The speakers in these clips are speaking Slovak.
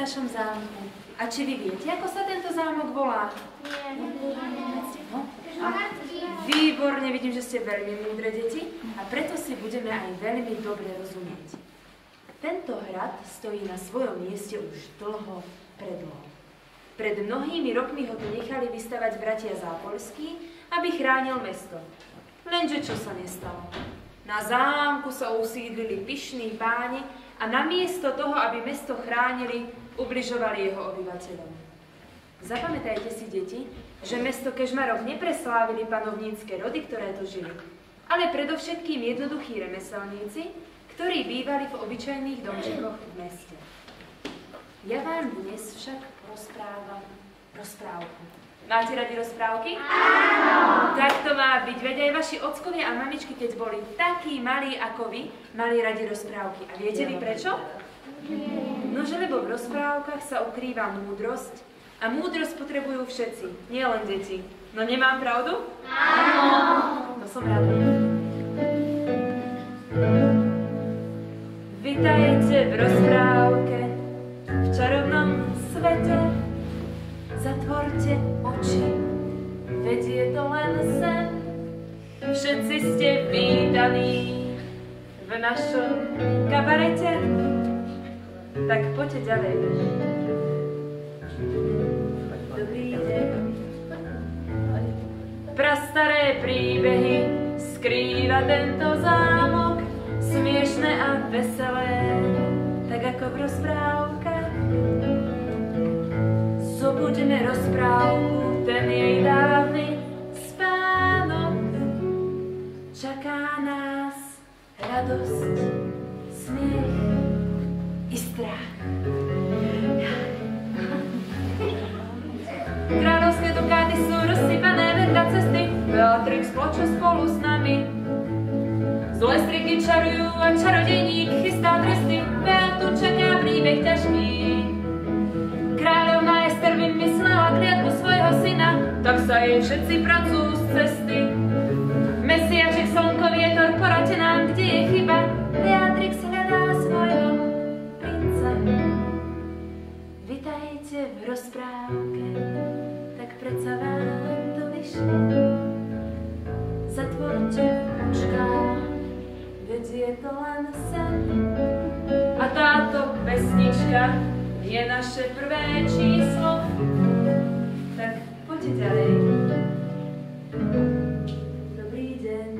našom zámku. A či vy viete, ako sa tento zámok volá? Výborne, vidím, že ste veľmi múdre deti a preto si budeme aj veľmi dobre rozumieť. Tento hrad stojí na svojom mieste už dlho, predlho. Pred mnohými rokmi ho tu nechali vystavať bratia Zápolskí, aby chránil mesto. Lenže čo sa nestalo? Na zámku sa usídlili pyšní páni a namiesto toho, aby mesto chránili, ubližovali jeho obyvateľom. Zapamätajte si, deti, že mesto Kežmarok nepreslávili panovnícke rody, ktoré tu žili, ale predovšetkým jednoduchí remeselníci, ktorí bývali v obyčajných domčekoch v meste. Ja vám dnes však rozprávam rozprávku. Máte radi rozprávky? Áno! Tak to má byť, veď aj vaši ockovia a mamičky, keď boli takí malí ako vy, mali radi rozprávky. A viete vy prečo? Nože lebo v rozprávkach sa ukrýva múdrosť a múdrosť potrebujú všetci, nie len deti. No nemám pravdu? Áno! To som rada. Vitajte v rozprávke, v čarovnom svete. Zatvorte oči, veď je to len sen. Všetci ste vítaní v našom kabarete. Tak poďte ďalej. Dobrý deň. Prastaré príbehy skrýva tento zámok, smiešné a veselé, tak ako v rozprávkach. Zobuďme rozprávku, ten jej dávny spánok. Čaká nás radosť, smiech i strach. Kráľovské dukáty sú rozsypané vedľa cesty, Beatrix plače spolu s nami. Zlé striky čarujú a čarodejník chystá tresty, Beatu čaká príbeh ťažký. Kráľovná Ester vymyslela kliatbu svojho syna, tak sa jej všetci prancú z cesty. Mesiaček, slnko, vietor, poradte nám, kde je chyba, Beatrix hľadá svojho princa. Vitajte v rozprávke, tak predsa vám to vyšlo. Zatvorte očká, veď je to len sen. A táto pesnička je naše prvé číslo. Tak poďte ďalej. Dobrý deň.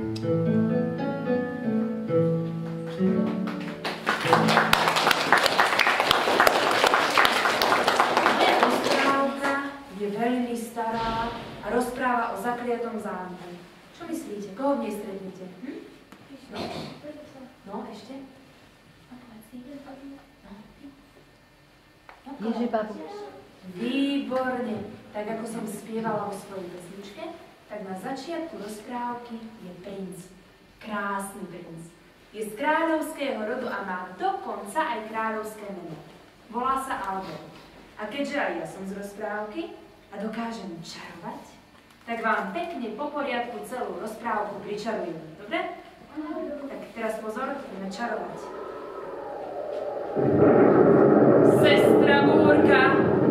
Rozprávka je veľmi stará a rozpráva o zakliatom zámku. Čo myslíte? Koho v nej stretnete? No, ešte? Ježibabu. Výborne. Tak ako som spievala o svojej pesničke, tak na začiatku rozprávky je princ. Krásny princ. Je z kráľovského rodu a má dokonca aj kráľovské meno. Volá sa Albert. A keďže aj ja som z rozprávky a dokážem čarovať, tak vám pekne po poriadku celú rozprávku pričarujem. Dobre? Tak teraz pozor, ideme čarovať. Sestra Búrka,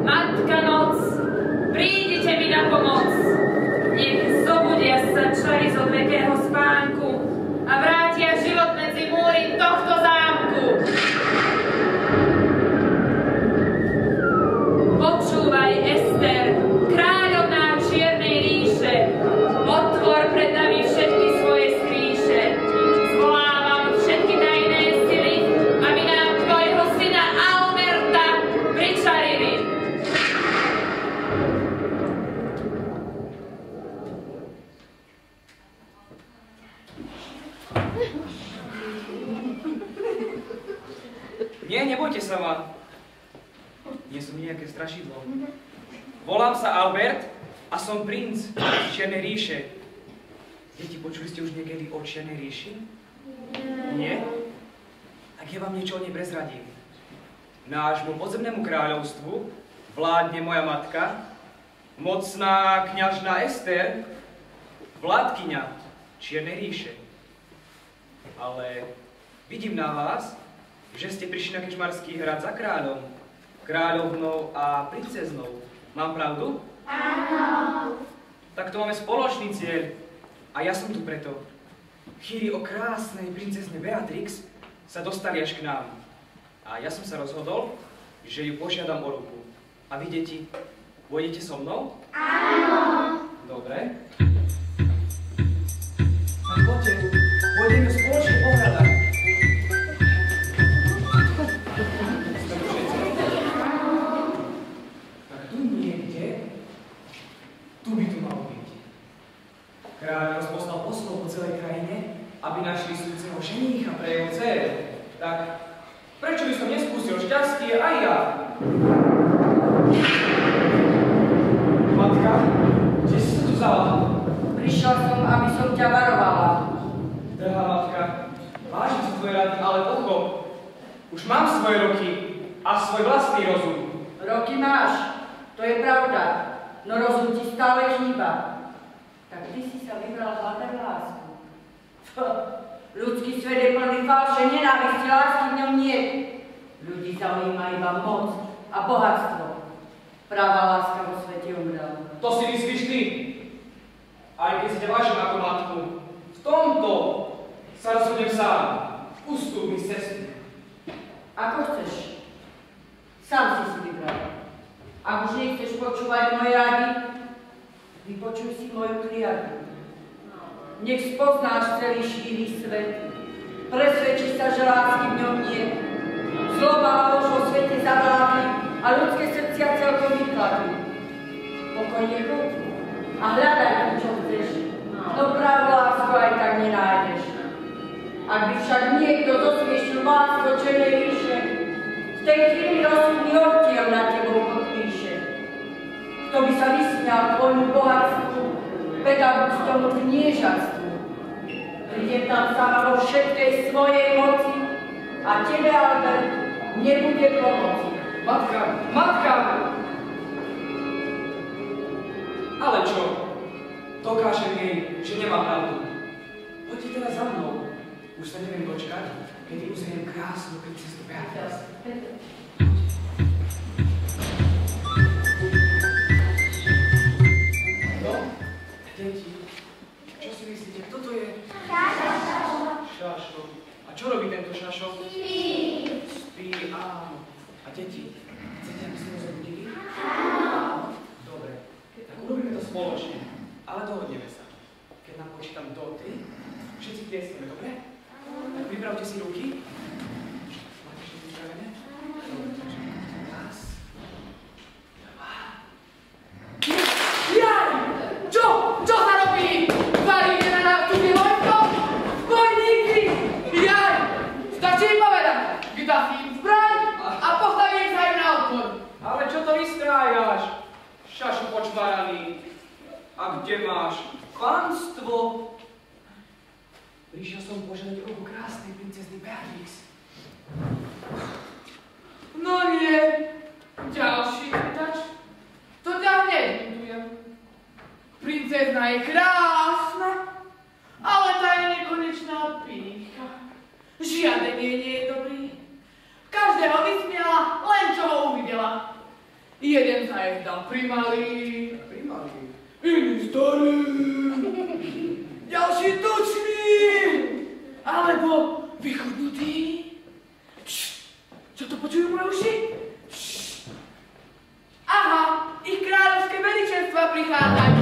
matka noc, prídite mi na pomoc. Nech zobudia sa čary z odvekého spánku a vrátia život medzi múry tohto zámku. Počúvaj, Ester, kráľovná Čiernej ríše, otvor pred nami všetky svoje skríše. Zvolávam všetky tajné sily, aby nám tvojho syna Alberta pričarili. Nie, nebojte sa ma. Nie som nejaké strašidlo. Volám sa Albert a som princ z Čiernej ríše. Deti, počuli ste už niekedy o Čiernej ríši? Nie? Tak ja vám niečo o nej prezradím. Nášmu podzemnému kráľovstvu vládne moja matka, mocná kňažna Ester, vládkyňa Čiernej ríše. Ale vidím na vás, že ste prišli na Kežmarský hrad za kráľom. kráľovnou a princeznou. Mám pravdu? Áno. Tak to máme spoločný cieľ. A ja som tu preto. Chýry o krásnej princezne Beatrix sa dostali až k nám. A ja som sa rozhodol, že ju požiadam o ruku. A vy, deti, pôjdete so mnou? Áno. Dobre. Tak poďte, pôjdeme spoločne pohľadať. Tak tu niekde, tu by tu malo byť. Kráľ rozposlal poslov po celej krajine, aby našli súceho ženícha pre jeho dceru. Tak prečo by som neskúsil šťastie aj ja? Matka, kde si sa tu vzala? Prišla som, aby som ťa varovala. Drahá matka, vážim si tvoje rady, ale pochop. Už mám svoje roky a svoj vlastný rozum. Roky máš, to je pravda, no rozum ti stále chýba. Tak ty si sa vybral hľadať lásku. Ľudský svet je plný falše, nenávisti, lásky v ňom nie. Ľudí zaujíma iba moc a bohatstvo. Práva láska vo svete umrela. To si myslíš ty. Aj keď si ťa vážim ako matku, v tomto sa rozhodnem sám. Ustúp mi z cesty. Ako chceš. Sám si si vybral. Ak už nechceš počúvať moje rady, vypočuj si moju kliatbu. Nech spoznáš celý šíry svet. Presvedči sa, že lásky v ňom nie. Zloba a lož vo svete zavládli a ľudské srdcia celkom vykladli. Pokojne choď a hľadaj tu, čo chceš. No pravú lásku aj tak nenájdeš. Ak by však niekto zosmiešil lásku do černej ríše, v tej chvíli rozsudný odtiel na tebou podpíše. Kto by sa vysmial tvojmu bohatstvu, pedagóg z tomu kniežatstvu. Príde tam sama vo všetkej svojej moci a tebe, Albert, nebude pomoci. Matka, matka! Ale čo? Dokážem jej, že nemá pravdu. Poďte teda za mnou. Už sa neviem dočkať, kedy uzriem krásnu princezu Beatrix. No, deti, čo si myslíte, kto to je? Šašo. A čo robí tento Šašo? Spí, áno. A deti, chcete, aby sme ho zobudili? Dobre, tak urobíme to spoločne, ale dohodneme sa. Keď nám počítam do 3, všetci tiesneme, dobre? Tak pripravte si ruky. Máte všetci pripravené? Dobre, takže raz, dva. Jaj! Čo? Čo sa robí? Valíte na nás cudzie vojsko? Vojníci! Jaj! Stačí im povedať, kde si im zbraň a postavím sa im na odpor. Ale čo to vystrájaš? Šašo počváraný. A kde máš panstvo? Prišiel som požiadať ruku krásnej princezny Beatrix. No nie. Ďalší pýtač. To ťa hneď budujem. Princezna je krásna, ale tá je nekonečná pícha. Žiaden jej nie je dobrý. Každého vysmiala, len čo ho uvidela. Jeden sa jej zdal primalý, Primalý. iný starý, ďalší tučný, alebo vychudnutý. Čo to počujú moje uši? Aha, ich kráľovské veličenstva prichádzajú.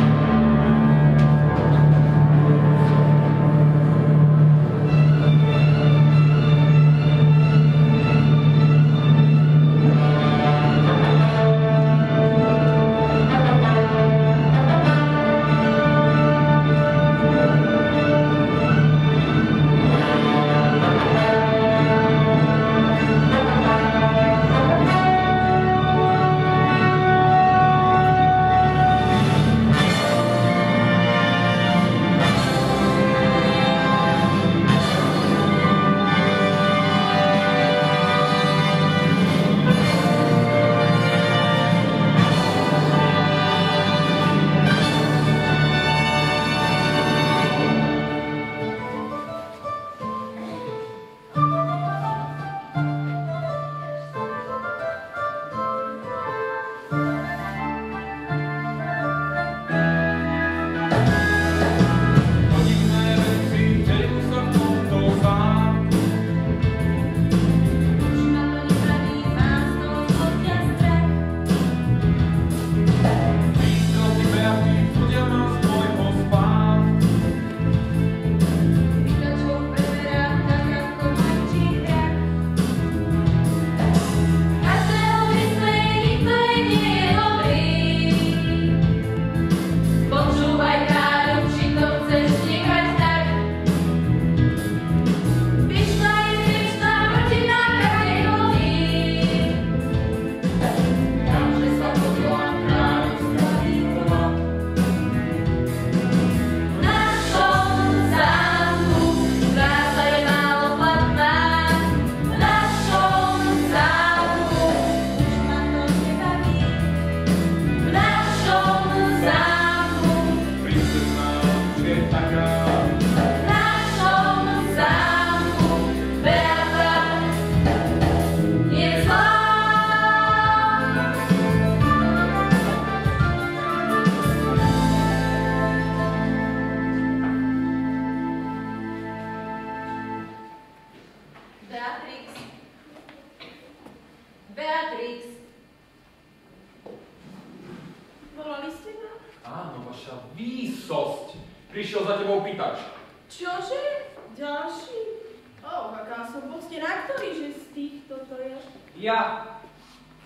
Vaša výsosť. Prišiel za tebou pýtač. Čože? Ďalší? Aká som poctená, ktorý že z týchto to je? Ja,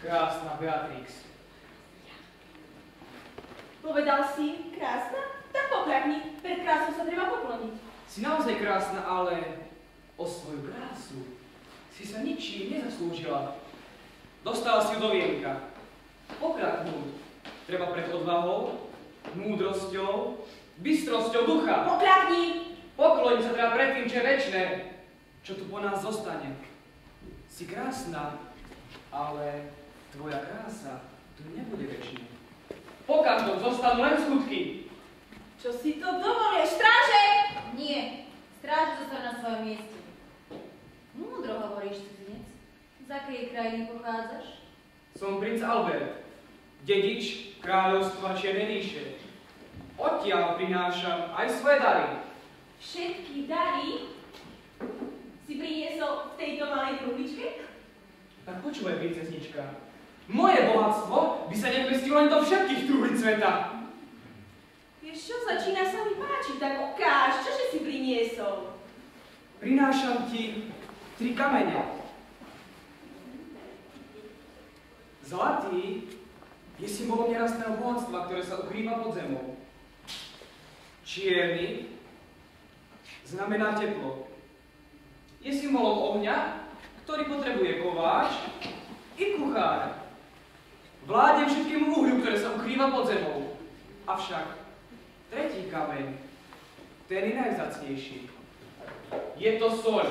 krásna Beatrix. Povedal si, krásna? Tak pokľakni, pred krásou sa treba pokloniť. Si naozaj krásna, ale o svoju krásu si sa ničím nezaslúžila. Dostala si ju do vienka. Pokľaknúť treba pred odvahou, múdrosťou, bystrosťou ducha. Pokľakni! Pokloniť sa treba pred tým, čo je večné, čo tu po nás zostane. Si krásna, ale tvoja krása tu nebude večne. Po každom zostanú len skutky. Čo si to dovolíš, stráže? Nie, stráž zostane na svojom mieste. Múdro hovoríš, cudzinec. Z akej krajiny pochádzaš? Som princ Albert, dedič kráľovstva Čiernej ríše. Odtiaľ prinášam aj svoje dary. Všetky dary si priniesol v tejto malej truhličke? Tak počúvaj, princeznička. Moje bohatstvo by sa nevmestilo len do všetkých truhlic sveta. Vieš čo, začína sa mi páčiť, tak ukáž, čože si priniesol? Prinášam ti 3 kamene. Zlatý je symbolom nerastného bohatstva, ktoré sa ukrýva pod zemou. Čierny znamená teplo. Je symbolom ohňa, ktorý potrebuje kováč i kuchár. Vládne všetkému uhľu, ktoré sa ukrýva pod zemou. Avšak tretí kameň, ten je najvzácnejší. Je to soľ.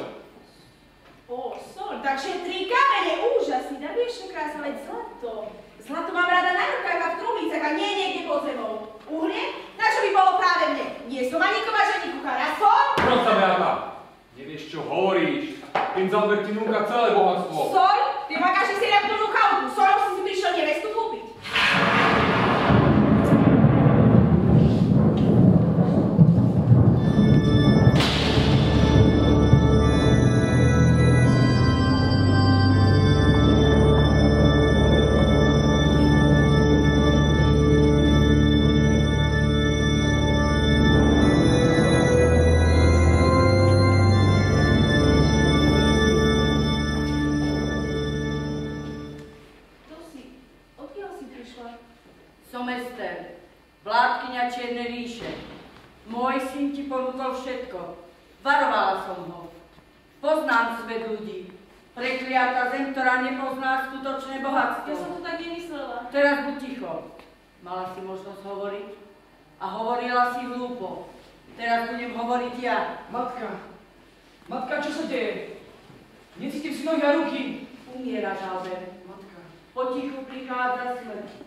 Ó, soľ, takže 3 kamene, úžasný, da vieš, čo krása, veď zlato. Zlato mám rada na rukách a v truhlicách a nie niekde pod zemou. Uhlie? Na čo by bolo práve mne? Nie som ani kováč, ani kuchár, a soľ? Proč sa, Beata? Nevieš, čo hovoríš. Princ Albert ti núka celé bohatstvo. Soľ? Ty makáš si na plnú chalupu. Soľom si prišiel nevestu kúpiť. Som Ester, vládkyňa Čiernej ríše. Môj syn ti ponúkol všetko. Varovala som ho. Poznám svet ľudí. Prekliata zem, ktorá nepozná skutočné bohatstvo. Ja som to tak nemyslela. Teraz buď ticho. Mala si možnosť hovoriť a hovorila si hlúpo. Teraz budem hovoriť ja. Matka, čo sa deje? Necítim si nohy a ruky. Umieraš, Albert. Matka. Potichu prichádza smrť.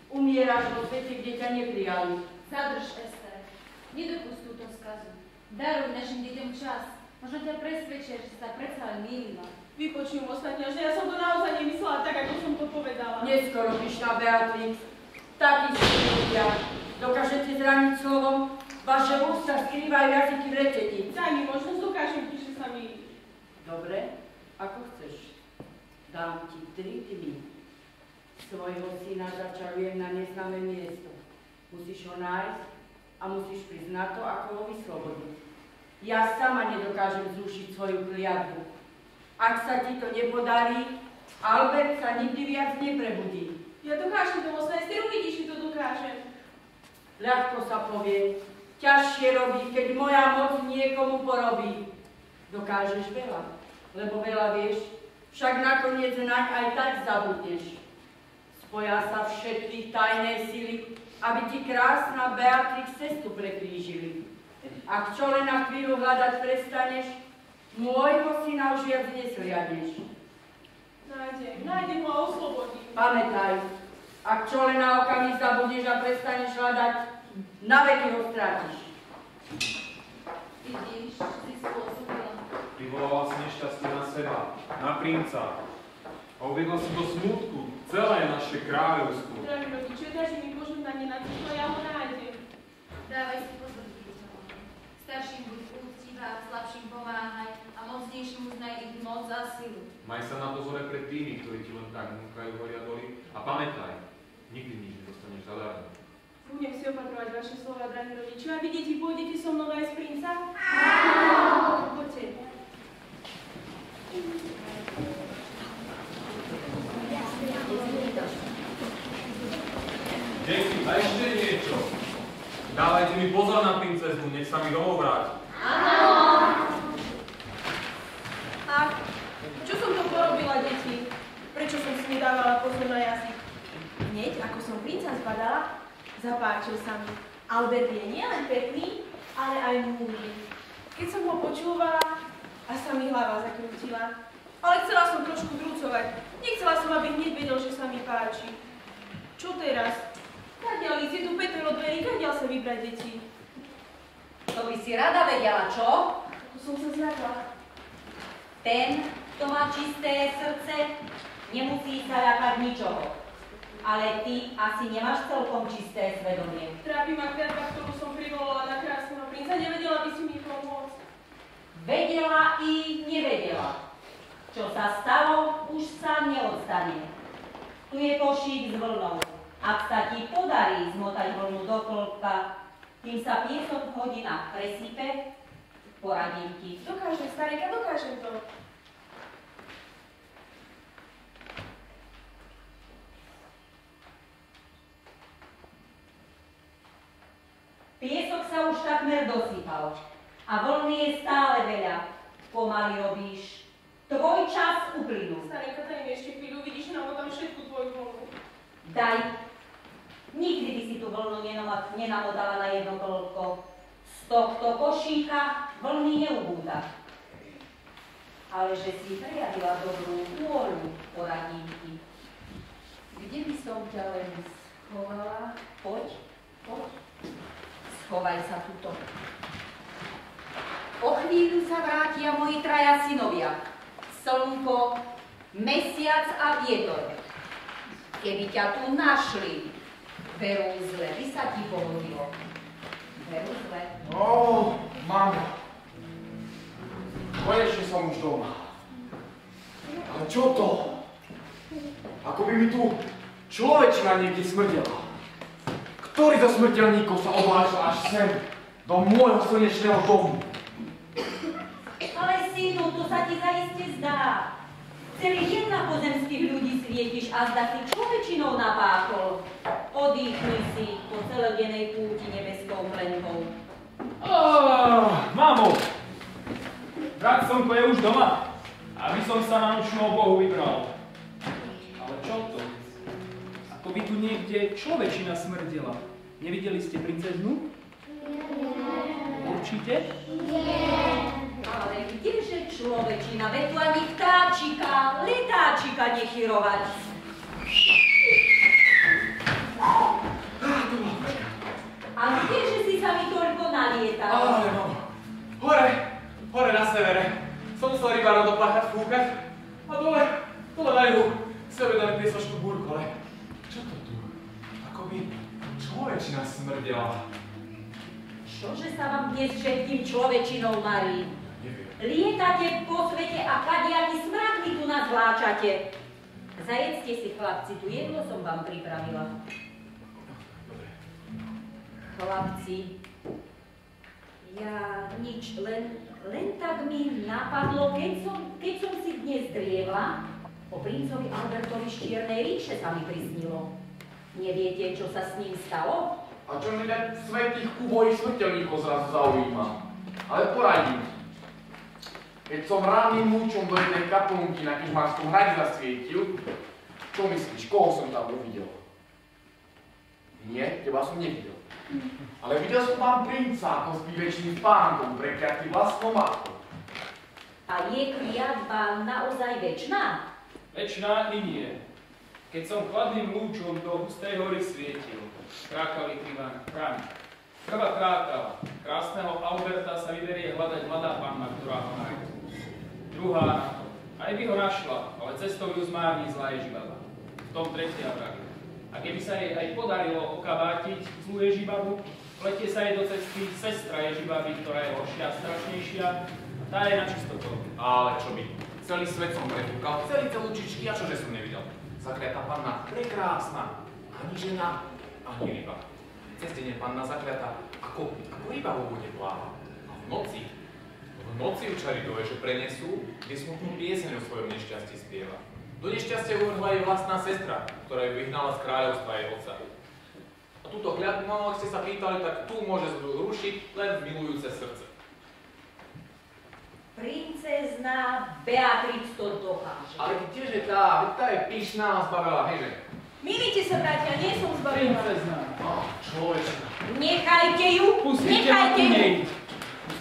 Umieraš vo svete, kde ťa neprijali. Zadrž, Ester. Nedopust túto skazu. Daruj našim deťom čas. Možno ťa presvedčia, že sa predsa len mýlila. Vypočujem ostatne, že ja som to naozaj nemyslela tak, ako som to povedala. Neskoro pyšná Beatrix. Takí ste ľudia. Dokážete zraniť slovom? Vaše ústa skrývajú jazyky vretení. Daj mi možnosť, dokážem ti, že sa mýliš. Dobre, ako chceš. Dám ti 3 dni. Svojho syna začarujem na neznáme miesto. Musíš ho nájsť a musíš prísť na to, ako ho vyslobodiť. Ja sama nedokážem zrušiť svoju kliatbu. Ak sa ti to nepodarí, Albert sa nikdy viac neprebudí. Ja dokážem to, mocné, ty uvidíš, že to dokážem. Ľahko sa povie, ťažšie robí, keď moja moc niekomu porobí. Dokážeš veľa, lebo veľa vieš, však nakoniec naň aj tak zabudneš. Spoja sa všetky tajné sily, aby ti krásna Beatrix cestu prekrížili. Ak čo len na chvíľu hľadať prestaneš, môjho syna už viac nesliadneš. Nájdem ho a oslobodím. Pamätaj, ak čo len na okamih zabudneš a prestaneš hľadať, na veky ho strátiš. Vidíš, si spôsobila. Vyvolala si nešťastie na seba, na princa. A uviedla si do smútku celé naše kráľovstvo. Drahí rodičia, dajte mi požehnanie na cestu a ja ho nájdem. Dávaj si pozor, dieťa. Starším buď úctivá, slabším pomáhaj a mocnejším uznaj ich moc a silu. Maj sa na pozore pred tými, ktorí ti len tak núkajú horia doli. A pamätaj, nikdy nič nedostaneš zadarmo. Budem si opakrovať vaše slova, drahí rodičia. A vy, deti, pôjdete so mnou aj z princa? Áno. Poďte. Deti, a ešte niečo. Dávajte mi pozor na princeznu, nech sa mi domov vráti. Áno. A čo som to porobila, deti? Prečo som si nedávala pozor na jazyk? Hneď, ako som princa zbadala, zapáčil sa mi. Albert je nielen pekný, ale aj múdry. Keď som ho počúvala, a sa mi hlava zakrútila. Ale chcela som trošku drúcovať. Nechcela som, aby hneď vedel, že sa mi páči. Čo teraz? Kadiaľ ísť? Je tu Peter od dverí, kadiaľ sa vybrať, deti? To by si rada vedela, čo? Ako som sa zľakla. Ten, kto má čisté srdce, nemusí sa ľakať ničoho. Ale ty asi nemáš celkom čisté svedomie. Trápi ma kliatba, ktorú som privolala na krásneho princa. Nevedela by si mi pomôcť. Vedela i nevedela. Čo sa stalo, už sa neodstane. Tu je košík s vlnou. Ak sa ti podarí zmotať vlnu do klopka, tým sa piesok v hodinách presype, poradím ti. Dokážem, starejka, dokážem to. Piesok sa už takmer dosypal a vlny je stále veľa. Pomaly robíš. Tvoj čas uplynul. Starejka, daj mi ešte chvíľu, vidíš, namotám všetku tvoju vlnu. Daj. Nikdy by si tú vlnu nenamotala na jedno kolko. Z tohto košíka vlny neubúda. Ale že si prejavila dobrú vôľu, poradím ti. Kde by som ťa len schovala? Poď, poď. Schovaj sa tuto. O chvíľu sa vrátia moji traja synovia. Slnko, mesiac a vietor. Keby ťa tu našli, veru zle by sa ti pohodilo. Veru zle. No, mama. Konečne som už doma. Ale čo to? Ako by mi tu človečina niekde smrdela. Ktorý zo smrteľníkov sa obláčil až sem, do môjho slnečného domu? Ale synu, to sa ti zaiste zdá. Celý deň na pozemských ľudí svietiš a zda si človečinou napáchol. Odýchni si po celodennej púti nebeskou plenkou. Mamo! Brat Slnko je už doma, aby som sa na nočnú obohu vybral. Ale čo to? Ako by tu niekde človečina smrdela. Nevideli ste princeznu? Určite? Ale kdeže človečina, veď tu ani vtáčika, letáčika nechyrovať. A kdeže si sa mi toľko nalietal? Ale mamo, hore na severe. Som musel rybárom do plachát fúkať a dole na juhu sebe dali piesočnú búrku, ale čo to tu? Ako by človečina smrdela. Čože sa vám dnes všetkým človečinou marí? Neviem. Lietate po svete a kadiaky smrad mi tu nás vláčate. Zajedzte si, chlapci, tu jedlo som vám pripravila. Dobre. Chlapci, ja nič, len tak mi napadlo, keď som si dnes drievla, o princovi Albertovi z Čiernej ríše sa mi prisnilo. Neviete, čo sa s ním stalo? A čo mňa svätých ubojích smrteľníkov zrazu zaujíma? Ale poradím. Keď som ranným lúčom do jednej kaplnky na Kežmarskom hrade zasvietil, čo myslíš, koho som tam uvidel? Nie, teba som nevidel. Ale videl som tam princa, ako s vývečným pánkom, prekliatý vlastnou matkou. A je kliatba naozaj večná? Večná i nie. Keď som chladným lúčom do hustej hory svietil, krákali chrámy. Prvá krákala. Krásneho Alberta sa vyberie hľadať mladá panna, ktorá ho nájde. Druhá na to. Aj by ho našla, ale cestou ju zmárni zlá Ježibaba. V tom tretia vražda. A keby sa jej aj podarilo okavátiť zlú Ježibabu, pletie sa jej do cesty sestra Ježibaby, ktorá je horšia a strašnejšia, a tá je na čistotou. Ale čo by? Celý svet som prefúkal, celý celúčičky, a čože som nevidel? Zakliatá panna, prekrásna, ani žena, ani ryba. ceste nie panna zakľatá, ako ryba vo vode pláva. A v noci čaridové, že prenesú, kde smutnú pieseň o svojom nešťastí spieva. Do nešťastia uvrhla jej vlastná sestra, ktorá ju vyhnala z kráľovstva jej otca. A túto hľadku, no ak ste sa pýtali, tak tu môže zrušiť len milujúce srdce. Princezna Beatrix to dokáže. Ale kdeže tá je pyšná a zbavila, hejže? Milite sa, bratia, nie som zbavená. Princezna. Človečka. Nechajte ju, Pustite nechajte ma ju. nej.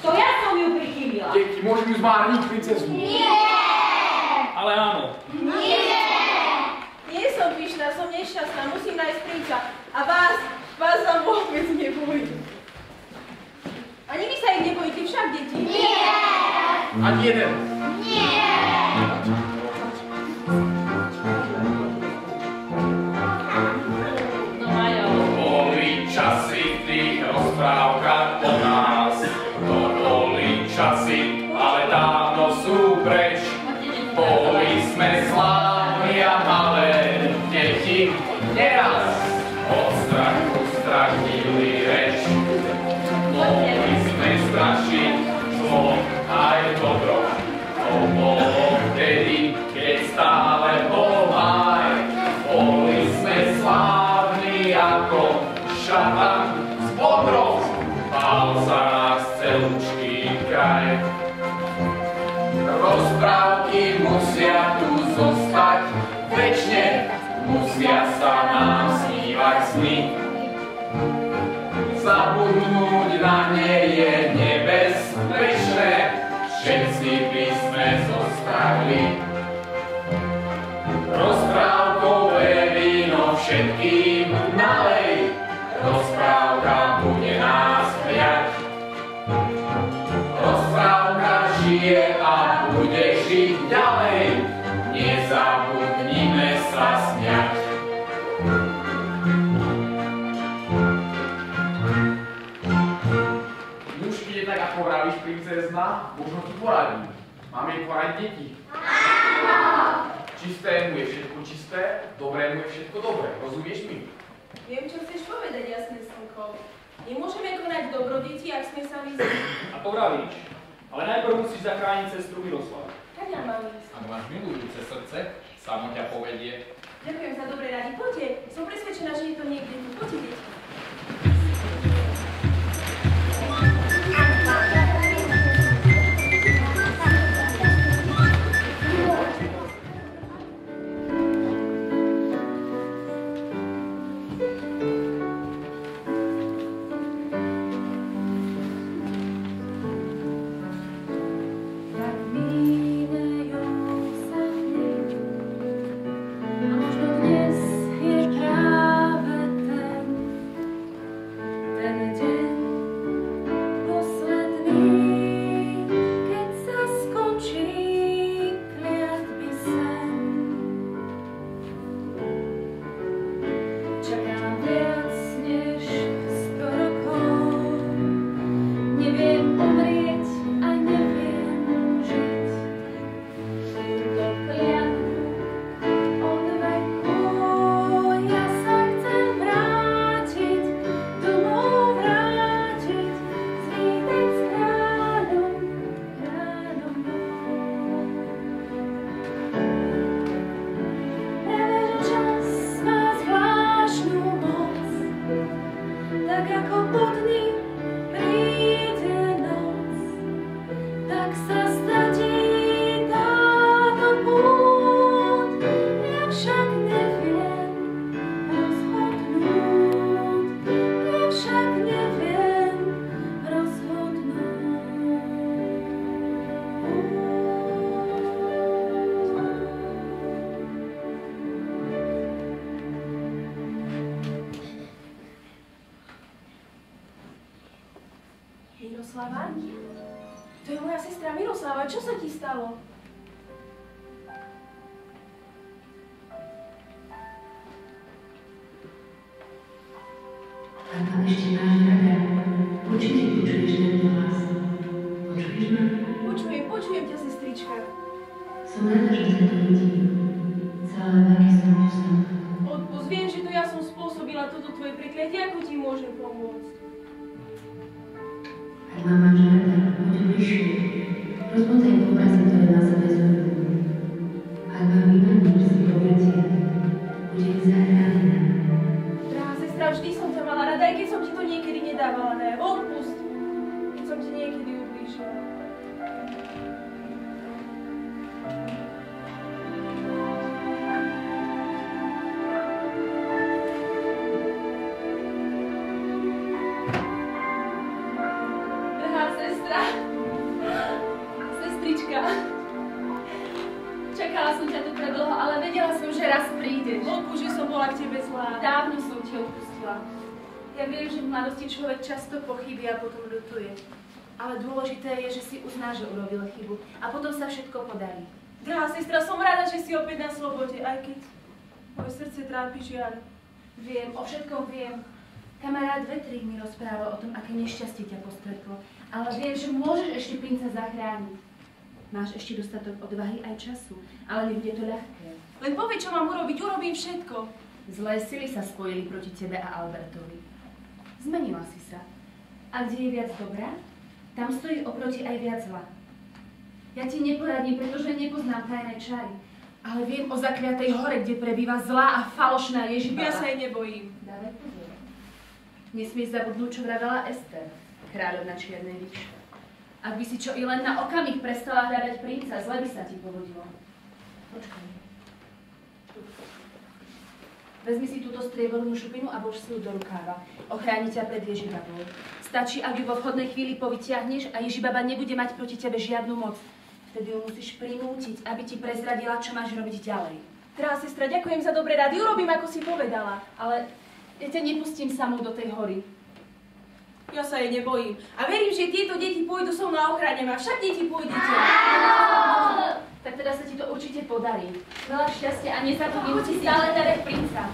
To ja som ju prichýlila. Deti, môžem ju zmárniť, princeznu? Nie! Ale áno. Nie! Nie som pyšná, som nešťastná, musím nájsť princa. A vás sa vôbec nebojím. Ani vy sa ich nebojíte však, deti? Nie! Ani jeden. Nie! No Majo. Boli časy v tých rozprávkach o nás. To boli časy, ale dávno sú preč. Boli sme slávni a malé deti. Neraz od strachu stratili reč. Mohli sme strašiť zlo aj dobro. To bolo vtedy, keď stále bol máj. Boli sme slávni ako šatan s bodrou. Bál sa nás celúčký kraj. Rozprávky musia tu zostať večne. Musia sa nám snívať sny. Zabudnúť na ne je nebezpečné, všetci by sme zostali. Rozprávkové víno všetkým nalej, rozprávka bude nás hľať. Rozprávka žije a bude žiť ďalej, nezabudnime sa sňať. Tak ako vravíš, princezna, možno ti poradím. Mám jej poradiť deti. Áno! Čistému je všetko čisté, dobrému je všetko dobré. Rozumieš mi? Viem, čo chceš povedať, jasné slnko. Nemôžeme konať dobro, deti, ak sme sa vyzvali. A to vravíš. Ale najprv musíš zachrániť sestru Miroslavu. Kaďa mám ísť? Ak máš milujúce srdce, samo ťa povedie. Ďakujem za dobré rady. Poďte, som presvedčená, že je to niekde tu. Poďte, deti. Miroslava? To je moja sestra Miroslava. Čo sa ti stalo? Tato ešte máš rada. Určite počuješ tento hlas. Počuješ ma? Počujem ťa, sestrička. Som rada, že ťa to vidím. Celé veky som v snoch. Odpust, viem, že to ja som spôsobila toto tvoje prekliatie. Veď ako ti môžem pomôcť? Ak má manžela, poď vyššie. Rozpoznaj obrazy, ktoré na sebe zverujú. Ak má výmeniť, že si povietie, bude zahrávaná. Drahá sestra, vždy som ťa mala rada, aj keď som ti to niekedy nedávala najavo. Odpust, keď som ti niekedy ublížila. Čakala som ťa tu predlho, ale vedela som, že raz prídeš. Odpust, že som bola k tebe zlá. Dávno som ti odpustila. Ja viem, že v mladosti človek často pochybí a potom ľutuje. Ale dôležité je, že si uzná, že urobil chybu a potom sa všetko podarí. Drahá sestra, som rada, že si opäť na slobode, aj keď moje srdce trápi žiaľ. Viem, o všetkom viem. Kamarát Vetrík mi rozprával o tom, aké nešťastie ťa postretlo. Ale viem, že môžeš ešte princa zachrániť. Máš ešte dostatok odvahy aj času, ale nebude to ľahké. Len povedz, čo mám urobiť, urobím všetko. Zlé sily sa spojili proti tebe a Albertovi. Zmenila si sa. A kde je viac dobrá, tam stojí oproti aj viac zla. Ja ti neporadím, pretože nepoznám tajné čary, ale viem o zakliatej hore, kde prebýva zlá a falošná Ježibaba. Ja sa jej nebojím. Dávaj pozor. Nesmieš zabudnúť, čo vravela Ester, kráľovna Čiernej ríše. Ak by si čo i len na okamih prestala hľadať princa, zle by sa ti povodilo. Počkaj. Vezmi si túto striebornú šupinu a vlož si ju do rukáva. Ochráni ťa pred Ježibabou. Stačí, ak ju vo vhodnej chvíli povytiahneš a Ježibaba nebude mať proti tebe žiadnu moc. Vtedy ju musíš prinútiť, aby ti prezradila, čo máš robiť ďalej. Drahá sestra, ďakujem za dobré rady, urobím, ako si povedala. Ale ja ťa nepustím samú do tej hory. Ja sa jej nebojím. A verím, že tieto deti pôjdu so mnou a ochránim. A však deti pôjdete. Tak teda sa ti to určite podarí. Veľa šťastia a nezabudni si stále hľadať princa.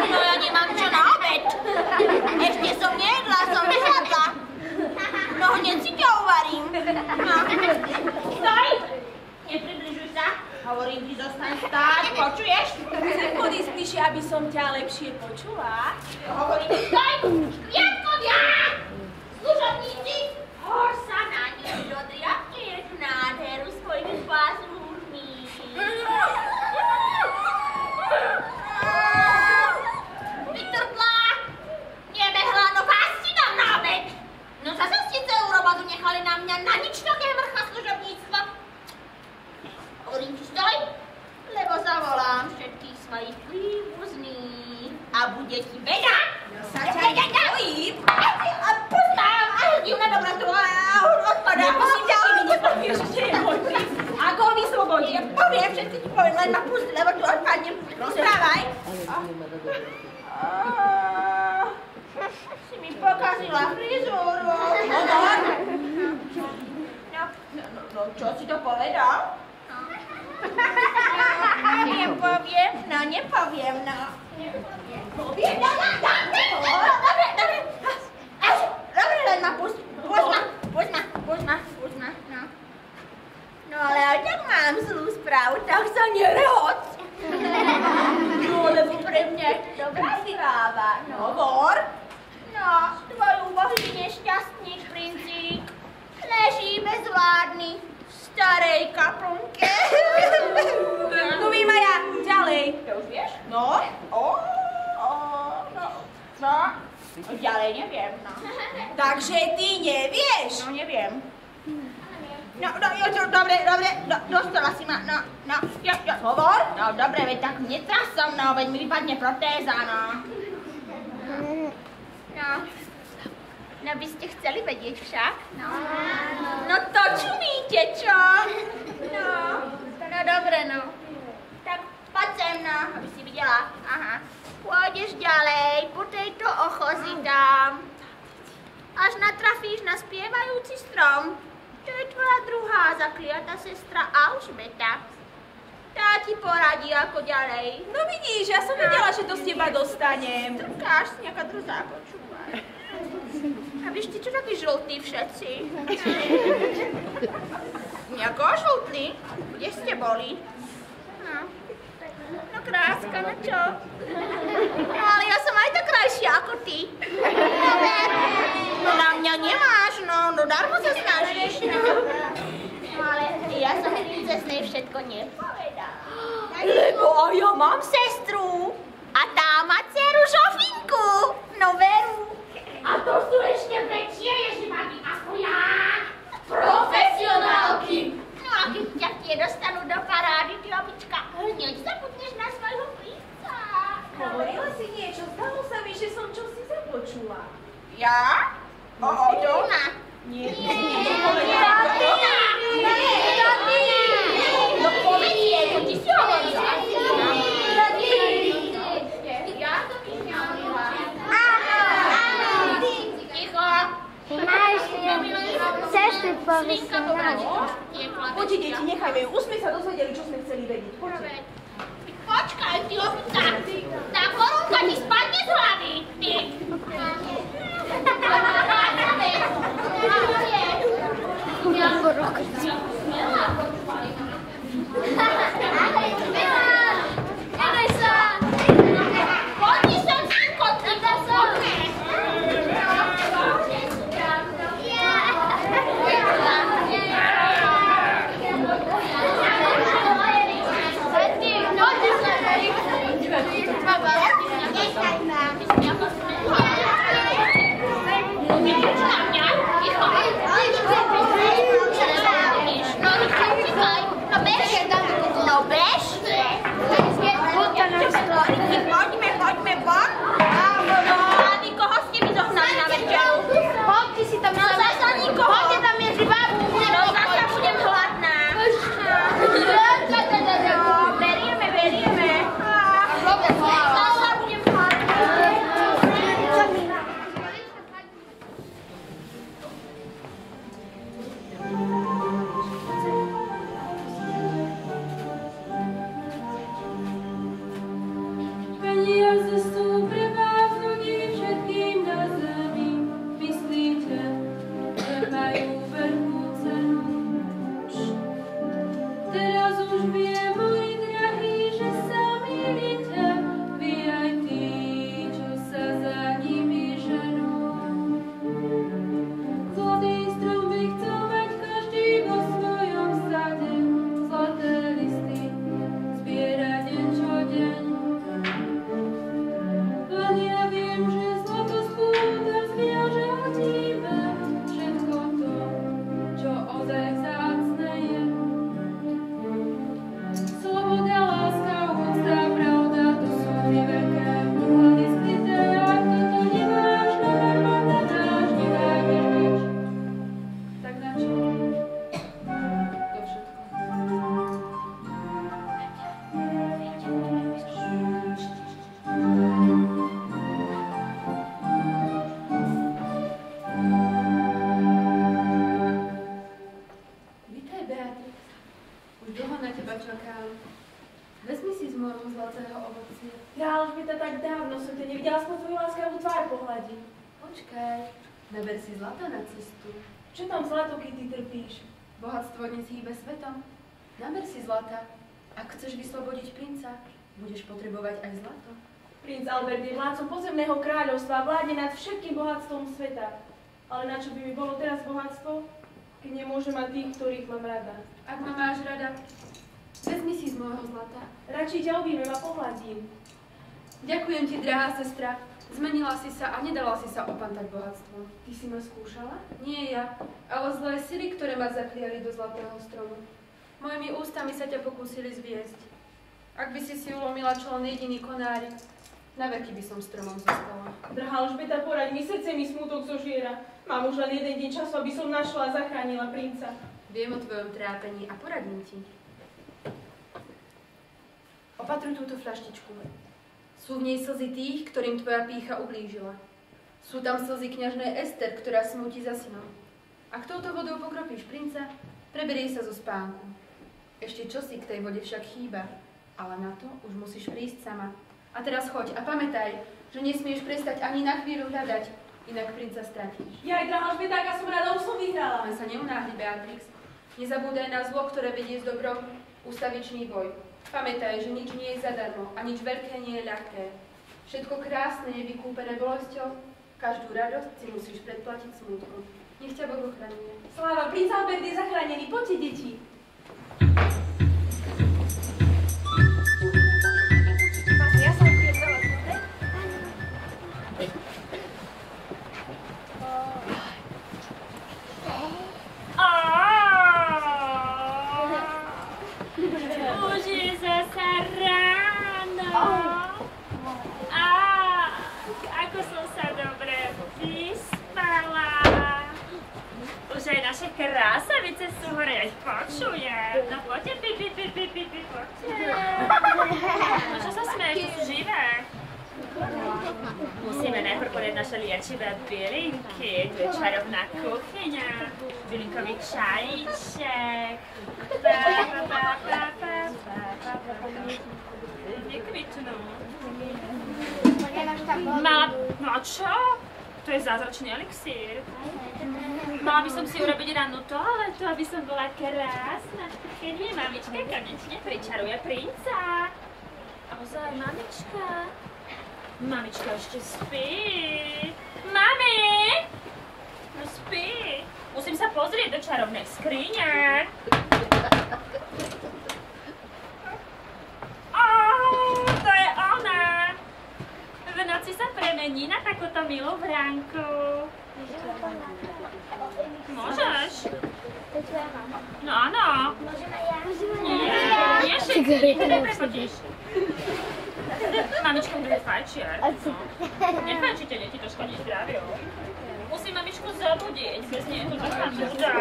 No ja nemám čo na obed. Ešte som nejedla, som vyhľadla. No hneď si ťa uvarím. No. Stoj! Nepribližuj sa. Hovorím ti, zostaň stáť, počuješ? Chody spíš, aby som ťa lepšie počula. Hovorím ti, stoj! Kviatkovia! Služobníci! Hor sa na nich do driabtiek nádheru svojimi pazúrmi. Vytrplá! Nebehla, no vás si dám na obed. No zase ste celú robotu nechali na mňa, na nič také vrcha služobníctva. Hovorím ti, stoj, lebo zavolám všetkých svojich príbuzných a bude ti beda. Ja sa ťa nebojím. Poznám, a divná dobrotu, a odpadá. Nemusím ťa, ale mi nepovieš, že je môj princ. Ako ho vyslobodím? Poviem, všetci ti poviem, len ma pust, lebo tu odpadnem. Rozprávaj. Si mi pokazila frizúru. No, čo si to povedal? Nepoviem, no. Poviem, dobre, len ma pust. Pusť ma, no. No, ale aj tak mám zlú správu, tak sa nerehoď. No, lebo pre mňa je to dobrá správa. No, Vor? No, tvoj úbohý nešťastník, princík, leží bezvládny v starej kaplnke. Tu vím aj ja, ďalej. To už vieš? No, ďalej neviem, no. Takže ty nevieš? No, neviem. No, dobre, dostala si ma, no, hovor? No, dobre, veď tak netras som, no, veď mi vypadne protéza, no. No, by ste chceli vedieť však? No to čumíte, čo? No, dobre, no. Tak poď sem, no, aby si videla. Aha. Pôjdeš ďalej, po tejto ochozi tam. Až natrafíš na spievajúci strom. To je tvoja druhá zakliatá sestra Alžbeta. Tá ti poradí, ako ďalej. No vidíš, ja som vedela, že to z teba dostanem. Trkáš si nejaká drzá, počúvaj. A víš ty, čo takí žltí všetci? Nejako žltí? Kde ste boli? No kráska, no čo? No ale ja som aj tak krajšia ako ty. No na mňa nemáš, no darmo sa snažíš. No ale ja som princeznej všetko nepovedala. Lebo aj ja mám sestru. A tá má dceru Žofinku. No veru. A to sú ešte väčšie ježimaky ako ja. Profesionálky. No a keď ťa tie dostanú do parády, ty opička, hneď zabudneš na svojho princa. Hovorila si niečo, zdalo sa mi, že som čosi započula. Ja? To ona. Nie. No povedz jej, to ti si hovorila. Ja to ti nehovorila. Áno. Ticho. Máš sestry profesionálne. Poďte, deti, nechajme ju. Už sme sa dozvedeli, čo sme chceli vedieť. Poďte. Počkaj, ty opica. Tá korunka ti spadne z hlavy. Ty. Nedaj sa! Poďni sem, synko, ty to poďme. Počkaj, naber si zlata na cestu. Čo tam zlato, keď ty trpíš? Bohatstvo dnes hýbe svetom. Naber si zlata. Ak chceš vyslobodiť princa, budeš potrebovať aj zlato. Princ Albert je vládcom pozemného kráľovstva a vládne nad všetkým bohatstvom sveta. Ale na čo by mi bolo teraz bohatstvo, keď nemôžem mať tých, ktorých mám rada? Ak ma máš rada, vezmi si z môjho zlata. Radšej ťa objímem a pohľadím. Ďakujem ti, drahá sestra. Zmenila si sa a nedala si sa opantať bohatstvom. Ty si ma skúšala? Nie ja, ale zlé sily, ktoré ma zakliali do zlatého stromu. Mojimi ústami sa ťa pokúsili zviesť. Ak by si ulomila čo len jediný konárik, na veky by som stromom zostala. Drahá Alžbeta, poraď mi, srdce mi smútok zožiera. Mám už len jeden deň času, aby som našla a zachránila princa. Viem o tvojom trápení a poradím ti. Opatruj túto fľaštičku. Sú v nej slzy tých, ktorým tvoja pýcha ublížila. Sú tam slzy kňažnej Ester, ktorá smúti za synom. Ak touto vodou pokropíš princa, preberie sa zo spánku. Ešte čosi k tej vode však chýba, ale na to už musíš prísť sama. A teraz choď a pamätaj, že nesmieš prestať ani na chvíľu hľadať, inak princa stratíš. Jaj, drahá Alžbeta, aká som rada, už som vyhrala. Len sa neunáhli, Beatrix. Nezabúdaj na zlo, ktoré vedie s dobrom, ustavičný boj. Pamätaj, že nič nie je zadarmo a nič veľké nie je ľahké. Všetko krásne je vykúpené bolesťou, každú radosť si musíš predplatiť smútku. Nech ťa Boh ochraňuje. Sláva, princ Albert je zachránený, poďte, deti. Ja som tu jedala, dobre? Už je zasa ráno. Ako som sa dobre vyspala. Už aj naše krásavice sú hore, aj počujem. No poďte, poďte. No čo sa smeješ, to sú živé. Musíme najprv podať naše liečivé bylinky. Tu je čarovná kuchyňa, bylinkový čajíček. Nekvitnú. No a čo? To je zázračný elixír. Mala by som si urobiť rannú toaletu, aby som bola krásna. Keď mi mamička konečne pričaruje princa. Ozaj, mamička. Mamička ešte spí. Mami! No spí. Musím sa pozrieť do čarovnej skrine. To je ona. V noci sa premení na takúto milú vránku. Môžeš? To je tvoja mama. No áno. Môžem aj ja? Nie, všetci. Teda prepotíš. Mamička bude fajčiar. Nefajčite, deti, to škodí zdraviu. Musím mamičku zobudiť, bez nej je to taká nuda.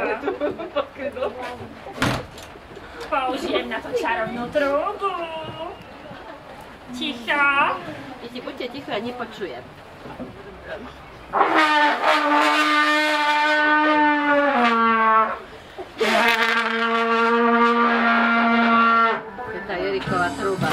Použijem na to čarovnú trúbu. Ticho. Deti, buďte ticho, ja nepočujem. To je tá Jeriková trúba.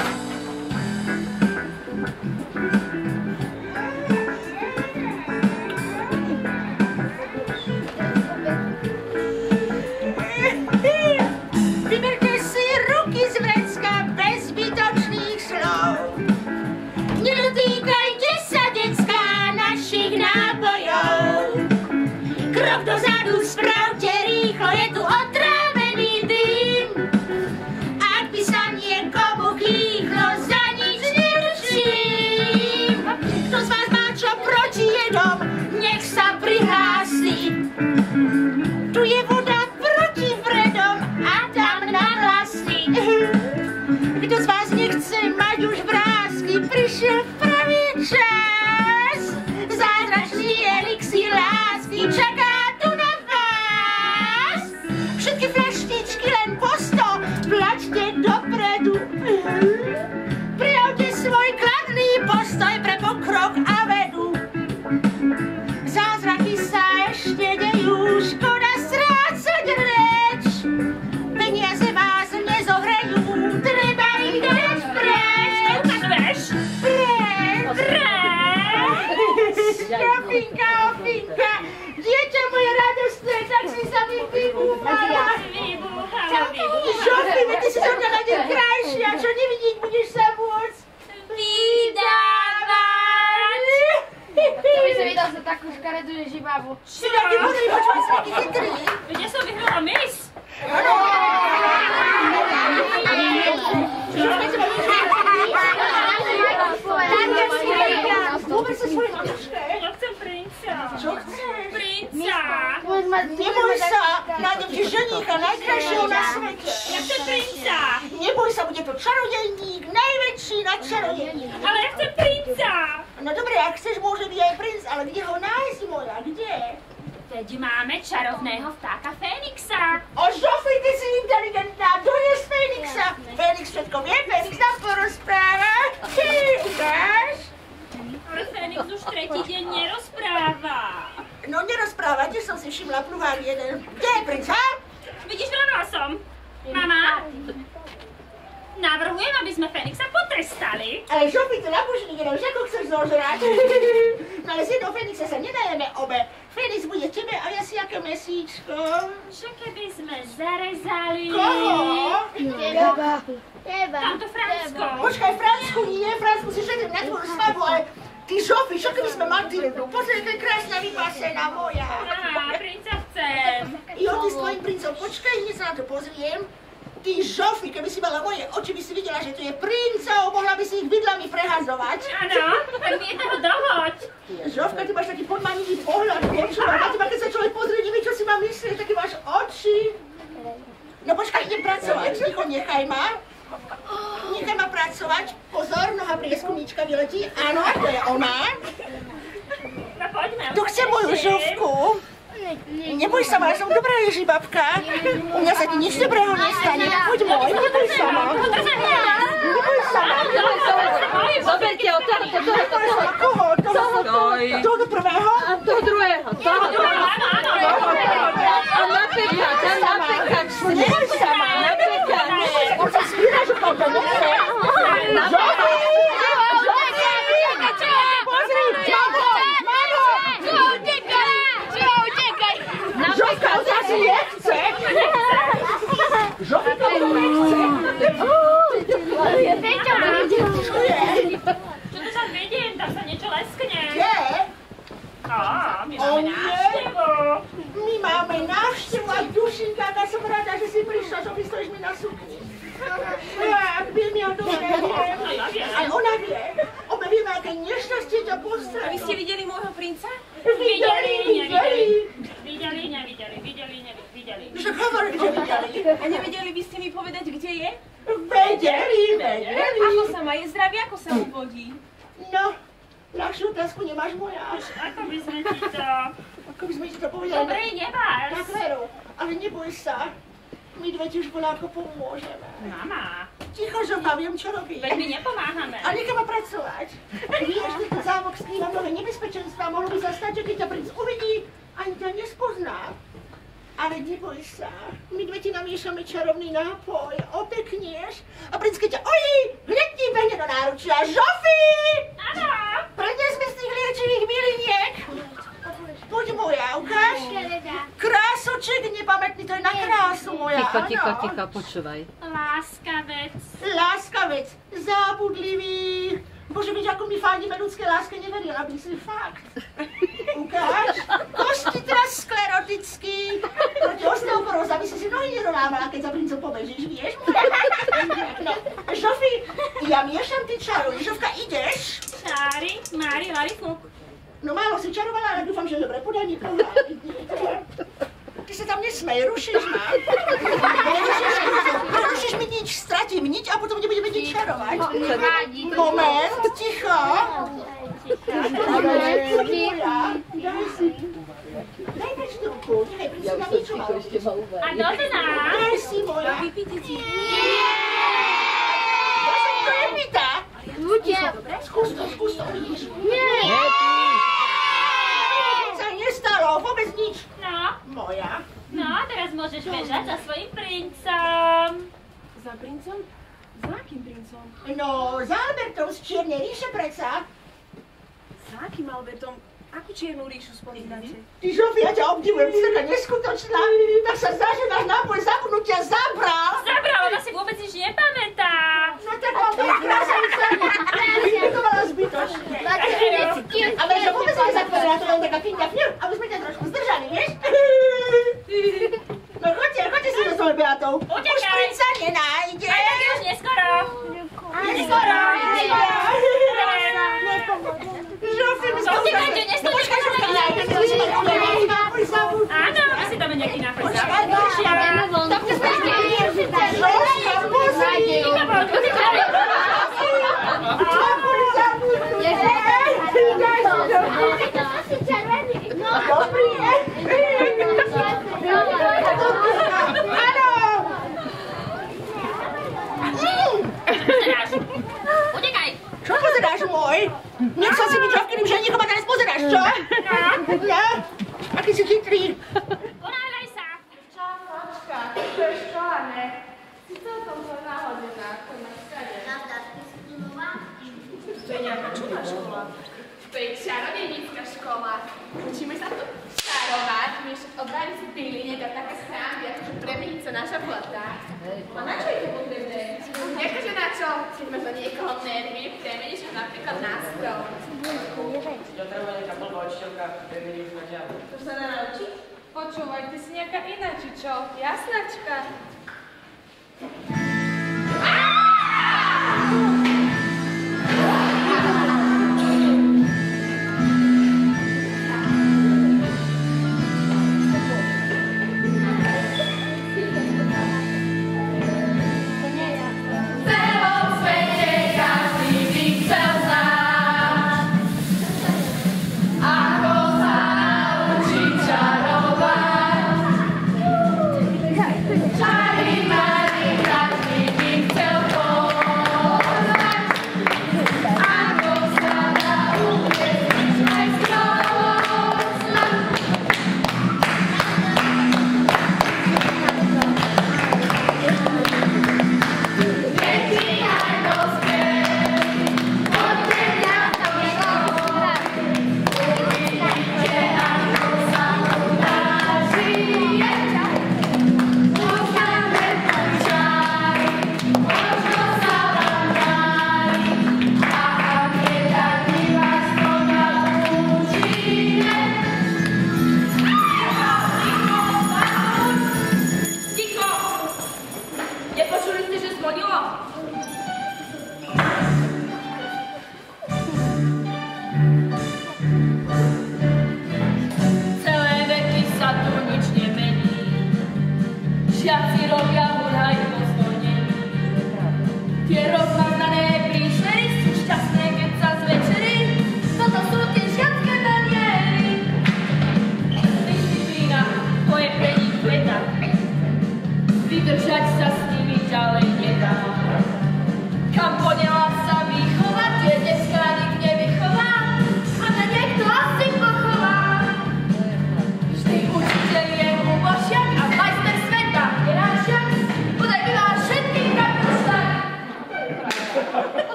Vyberte si ruky z vrecka bez zbytočných slov. Nedotýkajte sa, decká, našich nábojov. Zofínka, dieťa moje radostné, tak si sa mi vybúchala. Zofíne, ty si zo mňa na deň krajšia, čo nevidieť budeš sa môcť vydávať. To by si videl za takú škaredú ježibabu. Si taký modrý, počuj sa, taký chytrý. Kde som vyhrala mis? Ja chcem princa. Čo chceš? Princa. Neboj sa, nájdem ti ženícha, najkrajšieho na svete. Ja chcem princa. Neboj sa, bude to čarodejník, najväčší na čarodejník. Ale ja chcem princa. No dobre, ak chceš, môže byť aj princ, ale kde ho nájsť, moja, kde? Veď máme čarovného vtáka Fénixa. O, Žofy, ty si inteligentná, donies Fénixa. Fénix všetko vie, Fénix nám porozpráva. Ty, ukáž? Ale Fénix už tretí deň nerozpráva. No nerozpráva, tiež som si všimla pluhár jeden. Kde je princa? Vidíš, vrala som. Mama, navrhujem, aby sme Fénixa potrestali. Ale Žofy, to nabužný, jenom, že ako chceš zožrať. No ale z jednou Fénixa sa nedajeme obe. Fénix bude tebe a ja si aké mesíčko. Čo keby sme zarezali? Koho? Teba. Tamto Francko. Počkaj, Francku nie, Francku si šetrím na tvoju svadbu, ale ty Žofy, čo keby sme Matildu? Pozri, to je krásna vypasená moja. Á, princa chcem. Jo, ty s tvojim princom, počkaj, hneď sa na to pozriem. Ty Žofy, keby si mala moje oči, by si videla, že to je princov, mohla by si ich bydlami prehazovať. Áno, tak mi jedného dohoď. Žofka, ty máš taký podmanivý pohľad, počúvaj, na teba, keď sa človek pozrie, nevie, čo si má myslieť, také máš oči. No počkaj, idem pracovať, ticho, nechaj ma. Nechaj ma pracovať. Pozor, noha prieskumníčka vyletí. Áno, to je ona. No poďme. Tu chce moju Žofku. Neboj sa ma, ja som dobrá ježibabka. U mňa sa ti nič dobrého nestane. Poď môj, neboj sa ma. Neboj sa ma. Zoberte od toho. Koho? Toho prvého? Toho druhého. A napekať, Neboj sa ma. On sa spíra, že to nechce. Žofy! Pozri, mamo! Žofka, on sa asi nechce! Žofka, to nechce! Čo je? Čo to tam vidím? Tam sa niečo leskne. Kde? Á, my máme návštevu. My máme návštevu a Dušinka, aká som rada, že si prišla, že stojíš mi na sukni. Tak, viem, ja dobre viem. Aj ona vie. Obe vieme, aké nešťastie ťa postavilo. A vy ste videli môjho princa? Videli. Však hovorili, že videli. A nevedeli by ste mi povedať, kde je? Vedeli. Ako sa má? Je zdravý? Ako sa mu vodí? No, ľahšiu otázku nemáš moja. Ako by sme ti to... Ako by sme ti to povedali? Dobre, nemáš. Tak veru, ale neboj sa. My dve ti už voľako pomôžeme. Mama. Ticho, Žofka, viem, čo robí. Veď my nepomáhame. A nechaj ma pracovať. Vieš, tento zámok skrýva mnohé nebezpečenstva. Mohlo by sa stať, že keď ťa princ uvidí, ani ťa nespozná. Ale neboj sa. My dve ti namiešame čarovný nápoj, opeknieš a princ, keď ťa ojí, hneď ti behne do náručia. Žofy! Áno. Prenes mi z tých liečivých byliniek. Poď moja, ukáž. Krásoček nepamätný, to je na krásu moja. Ticho, počúvaj. Láskavec, zábudlivý. Bože, vieš, ako mi fandíme ľudské láske, neverila by si fakt. Ukáž. Koštitras sklerotický. Proti osteoporóze, aby si nohy nerolávala, keď za princom pobežíš, vieš? No, Žofy, ja miešam, ty čaruj. Žofka, ideš? Čári, Mári, Lari, Fuk. No málo si čarovala, ale dúfam, že dobre podanie pohľadí. Ty sa tam nesmej, rušíš ma. Nerušíš mi nič, stratím nič a potom nebudeme nič čarovať. Moment, ticho. Daj si. Daj peč ruku, nechaj prísť na niečo malo. A dotená. Daj si moja. Vypíte ti. Ja sa to nepýta. Skús to, vidíš. Nestalo, vôbec nič. No. Moja. No, teraz môžeš bežať za svojím princom. Za princom? Za akým princom? No, za Albertom z Čiernej ríše predsa. Za akým Albertom? Akú čiernu ríšu spomínate? Ty Žofi, ja ťa obdivujem, ty taká neskutočná. Tak sa zdá, že náš nápoj zabudnutia zabral. Zabral, ona si vôbec nič nepamätá. No tak mám to krásavica. Vybudovala zbytočne. Ale že vôbec sa nezatvorila, to len taká finňa fňu, aby sme ťa trošku zdržali, vieš? No choďte si so svojou Beatou. Už princa nenájde. Aj tak je už neskoro. Neskoro. Žofi, my sme utekajte, nestúďte, áno, my si dáme nejaký nápad. Utekaj! Čo pozeráš môj? Nechcel si byť Žofkyným ženíkom a teraz pozeráš, čo? No? Aký si chytrý. Ponáhľaj sa! Čapačka, to je školane. Si celkom to nahodená, ako na skade. To je nejaká čudná škola. To je čarodejnícka škola. Učíme sa tu čarovať, my od rány si piline, to také schránky, akože premeniť sa naša plata. A na čo je to potrebné? Akože na čo? Chceme za niekoho nervy, premeniť ho napríklad na strom. To treba nejaká blbá učiteľka premeniť na ďalej. To sa dá naučiť? Počúvaj, ty si nejaká iná, či čo? Jasnačka.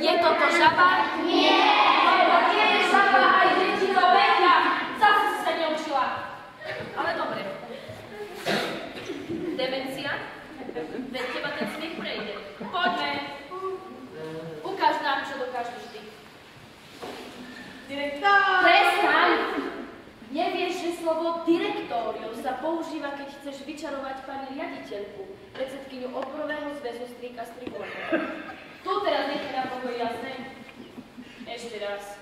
Je toto žaba? Nie! Lebo nie je žaba, aj deti to vedia. Zase si sa neučila. Ale dobre. demencia? Veď teba ten smiech prejde. Poďme. Ukáž nám, čo dokážeš ty. Direktor! Prestaň! Nevieš, že slovo direktórium sa používa, keď chceš vyčarovať pani riaditeľku, predsedkyňu odborového zväzu Strík a Strigorov. Tu teraz nech na pokoj jasné. Ešte raz.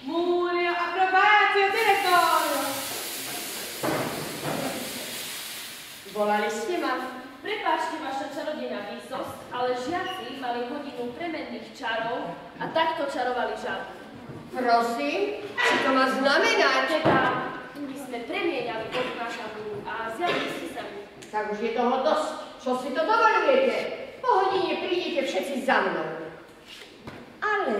Múlia approbatio direktórium! Volali ste ma? Prepáčte, vaša čarodejná výsosť, ale žiaci mali hodinu premenných čarov a takto čarovali žaby. Prosím, čo to má znamenať? Teda, my sme premieniali vodu na žabu a zjavili ste sa mi. Tak už je toho dosť. Čo si to dovolujete? Po hodine prídete všetci za mnou. Ale,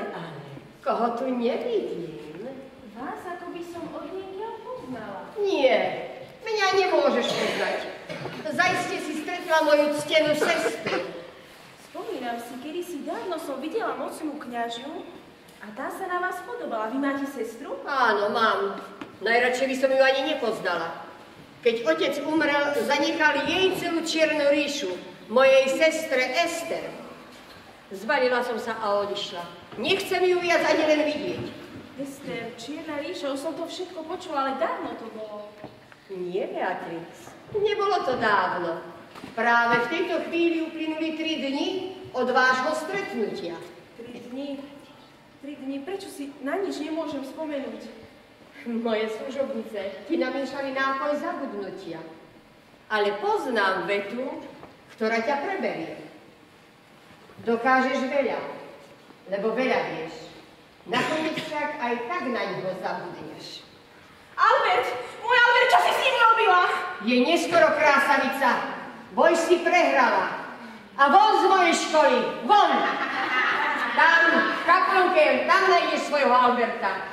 koho tu nevidím? Vás ako by som od niekiaľ poznala. Nie, mňa nemôžeš poznať. Zajste si stretla moju ctenú sestru. Spomínam si, kedysi dávno som videla mocnú kňažiu a tá sa na vás podobala. Vy máte sestru? Áno, mám. Najradšej by som ju ani nepoznala. Keď otec umrel, zanechal jej celú Čiernu ríšu, mojej sestre Ester. Zbalila som sa a odišla. Nechcem ju viac ani len vidieť. Ester, Čierna ríša, už som to všetko počula, ale dávno to bolo. Nie, Beatrix. Nebolo to dávno. Práve v tejto chvíli uplynuli 3 dni od vášho stretnutia. 3 dni? 3 dni? Prečo si na nič nemôžem spomenúť? Moje služobnice ti namiešali nápoj zabudnutia. Ale poznám vetu, ktorá ťa preberie. Dokážeš veľa, lebo veľa vieš. Nakoniec však aj tak na ňo zabudneš. Albert! Môj Albert, čo si s ním robila? Je neskoro, krásavica. Boj si prehrala. A von z mojej školy, von! Tam, v kaplnke, tam nájdeš svojho Alberta.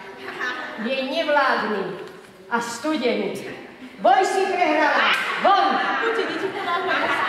Je nevládny a studený. Boj si prehrala, von! Poďte, deti, pomáhajte.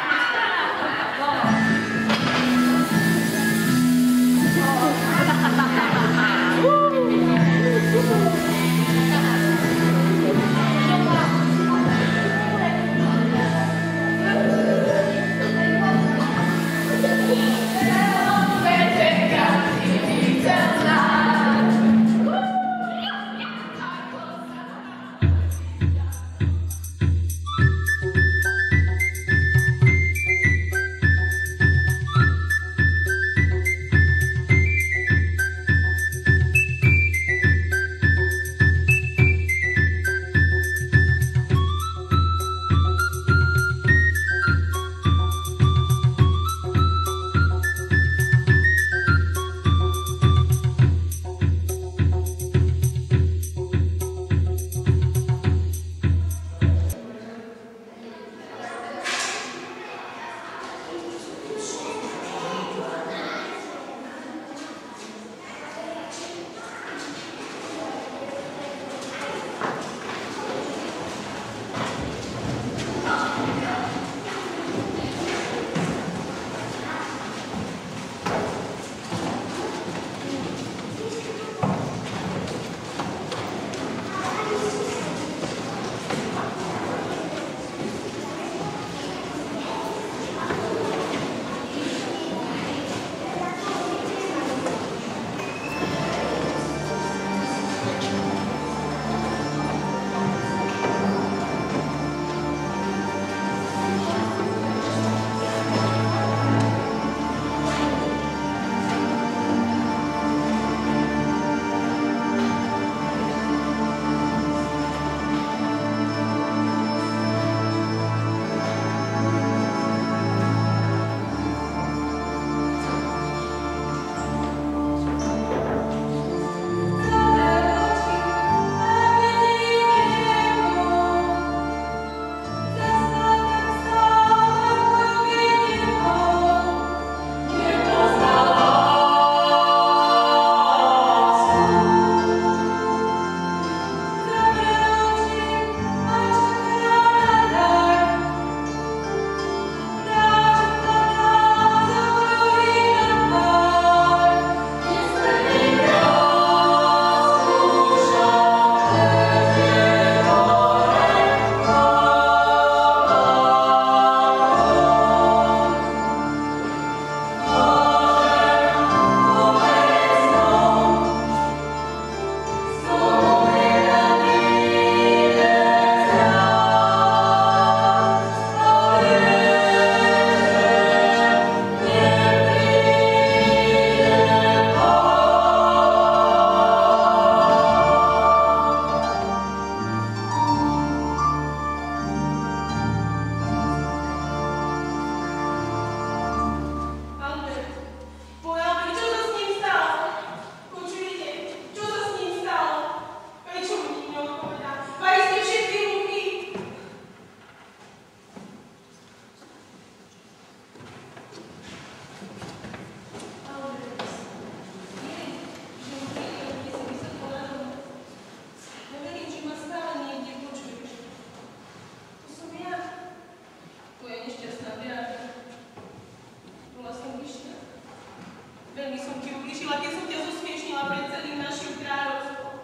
potešila, keď som ťa zosmiešnila pred celým našim kráľovstvom.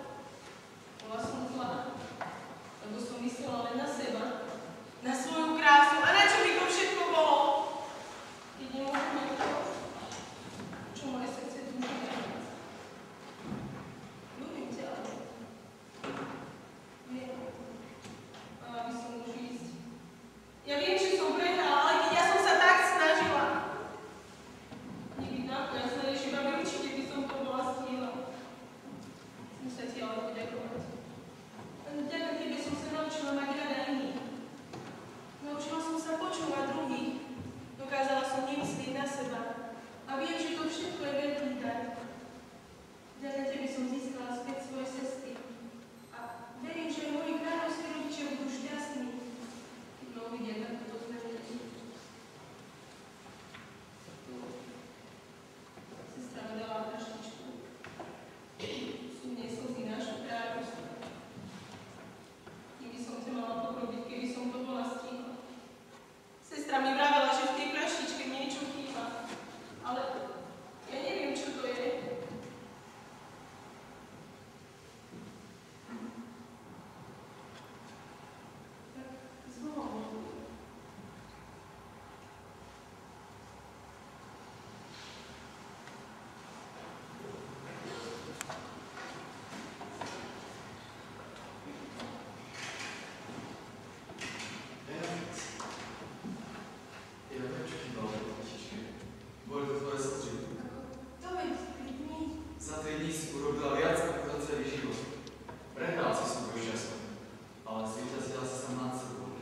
Bola som zlá, lebo som myslela len na seba, na svoju krásu. A na čo mi to všetko bolo? Keď nemôžeme to, čo moje srdce túži najviac. Ľúbim ťa, ale viem, mala by som už ísť. Ja viem, že som prehrala, ale keď ja som sa tak snažila. Nebyť najzlejšie, babi, určite by som to bola stihla. Chcem sa ti ale poďakovať. Vďaka tebe som sa naučila mať rada iných. Naučila som sa počúvať druhých. Dokázala som nemyslieť na seba. A viem, že to všetko je veľký dar. Vďaka tebe som získala späť svoje sestry. A verím, že moji kráľovskí rodičia budú šťastní, keď ma uvidia takúto zmenenú. Sestra mi dala praštičku. Sú v nej slzy nášho kráľovstva. Keby som ťa mala pokrobiť, keby som to bola stihla. Sestra mi vravela, že v tej praštičke niečo chýba. Ale ja neviem, čo to je. Tak znovu. Za 3 dní si urobila viac ako za celý život. Prehral si svoju šťastnú, ale zvíťazila si sa nad sebou.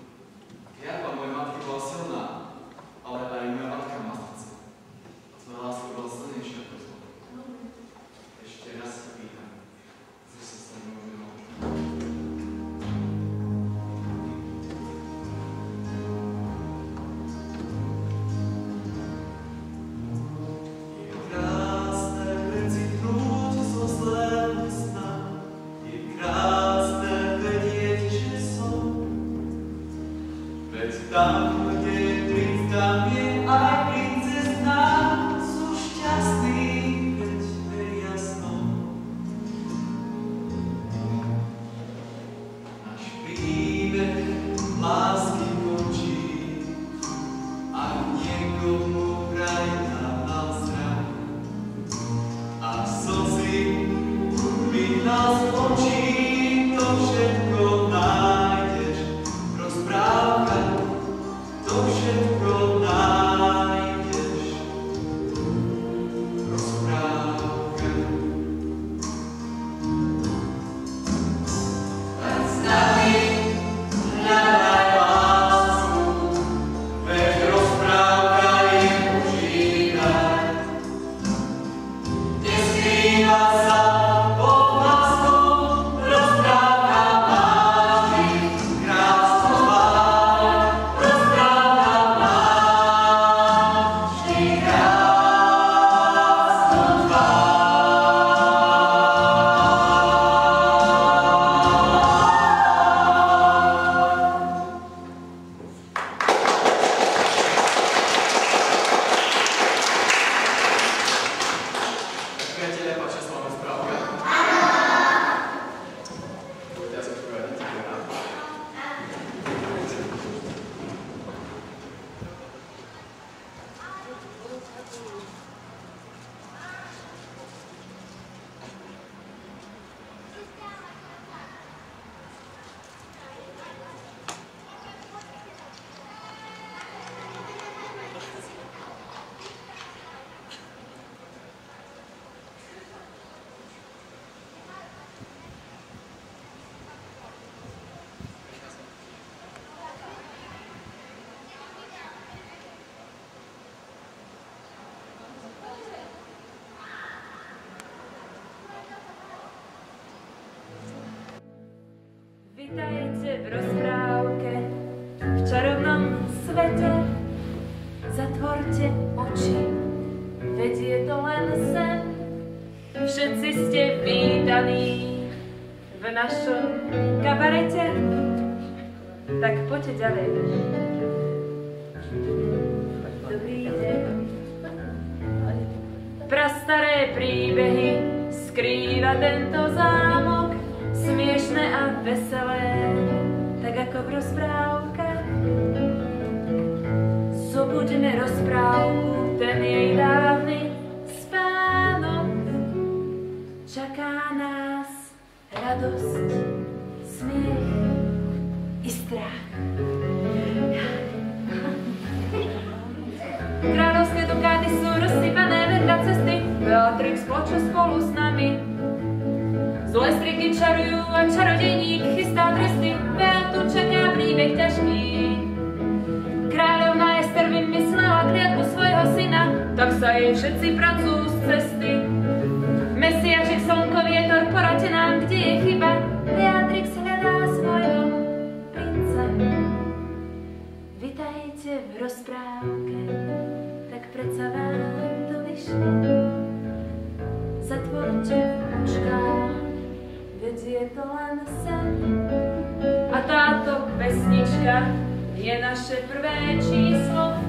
Jadba mojej matky bola silná, ale aj moja matka má srdce. A tvoja láska bola silnejšia ako zlo. Ešte raz sa pýtam, že sa stane mojou ženou. Tam, kde je princ, tam je aj princezna, sú šťastní, veď veria snom. Náš príbeh lásky končí, ak niekomu vraj dával strach. A slzy vyhnal z očí, to všetko nájdeš v rozprávkach. To všetko nájdeš v rozprávkach. Tak s nami hľadaj lásku, veď rozprávka je užívať. Neskrýva sa pod maskou, rozprávka máži, krásnu tvár. Priatelia, páčia sa vám rozprávka? Ja som povedať, že to je rád. Vitajte v rozprávke, v čarovnom svete. Zatvorte oči, veď je to len sen. Všetci ste vítaní v našom kabarete. Tak poďte ďalej. Dobrý deň. Pras staré príbehy skrýva tento zámok, smiešné a veselé, tak ako v rozprávkach. Zobuďme rozprávku, ten jej dávny spánok. Čaká nás radosť, smiech i strach. Kráľovské dukáty sú rozsypané vedľa cesty, Beatrix plače spolu s nami. Zlé striky čarujú a čarodejník chystá tresty, Beatu čaká príbeh ťažký. Kráľovná Ester vymyslela kliatbu svojho syna, tak sa jej všetci prancú z cesty. Mesiaček, slnko, vietor, poradte nám, kde je chyba, Beatrix hľadá svojho princa. Vitajte v rozprávke, tak predsa vám to vyšlo. Zatvorte očká, veď je to len sen. A táto pesnička je naše prvé číslo.